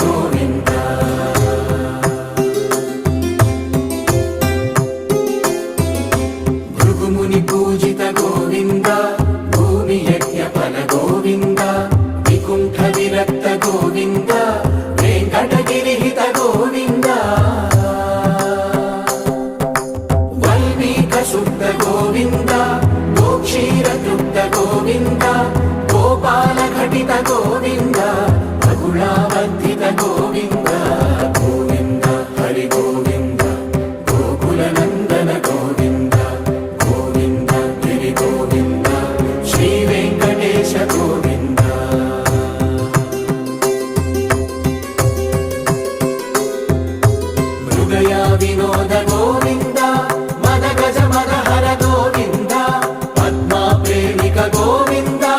गोविन्द भृगुमुनि पूजित गोविन्द भूमि यज्ञ फल गोविन्द विकुण्ठ विरक्त गोविन्द वेङ्कटगिरिहित गोविन्द वल्मीक शुद्ध गोविन्द गोक्षीर तृप्त गोविन्द गोपाल घटित गोविन्द बगुलावर्धित गोविन्द